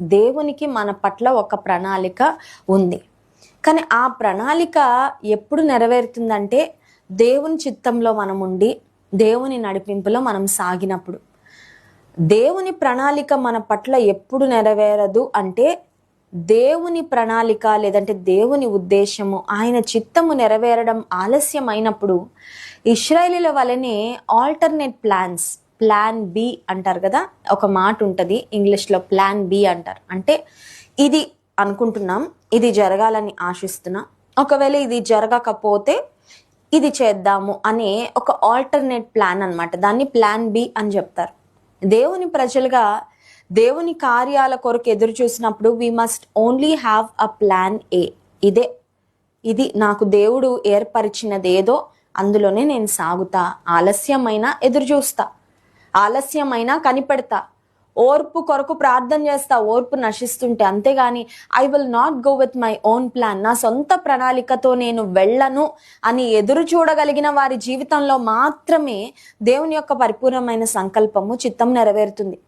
దేవునికి మన పట్ల ఒక ప్రణాళిక ఉంది. కానీ ఆ ప్రణాళిక ఎప్పుడు నెరవేరుతుందంటే దేవుని చిత్తంలో మనం ఉండి దేవుని నడిపింపులో మనం సాగినప్పుడు. దేవుని ప్రణాళిక మన పట్ల ఎప్పుడు నెరవేరదు అంటే దేవుని ప్రణాళిక లేదంటే దేవుని ఉద్దేశము ఆయన చిత్తము నెరవేరడం ఆలస్యమైనప్పుడు ఇశ్రాయేలీల వలనే ఆల్టర్నేట్ ప్లాన్ బి అంటారు కదా, ఒక మాట ఉంటుంది ఇంగ్లీష్లో, ప్లాన్ బి అంటారు. అంటే ఇది అనుకుంటున్నాం, ఇది జరగాలని ఆశిస్తున్నాం, ఒకవేళ ఇది జరగకపోతే ఇది చేద్దాము అనే ఒక ఆల్టర్నేట్ ప్లాన్ అన్నమాట. దాన్ని ప్లాన్ బి అని చెప్తారు. దేవుని ప్రజలుగా దేవుని కార్యాల కొరకు ఎదురు చూసినప్పుడు we must only have a plan A. ఇది నాకు దేవుడు ఏర్పరిచినది ఏదో అందులోనే నేను సాగుతా. ఆలస్యమైనా ఎదురు చూస్తా, ఆలస్యమైనా కనిపెడతా, ఓర్పు కొరకు ప్రార్థన చేస్తా ఓర్పు నశిస్తుంటే. అంతేగాని I will not go with my own plan, నా సొంత ప్రణాళికతో నేను వెళ్ళను అని ఎదురు చూడగలిగిన వారి జీవితంలో మాత్రమే దేవుని యొక్క పరిపూర్ణమైన సంకల్పము చిత్తం నెరవేరుతుంది.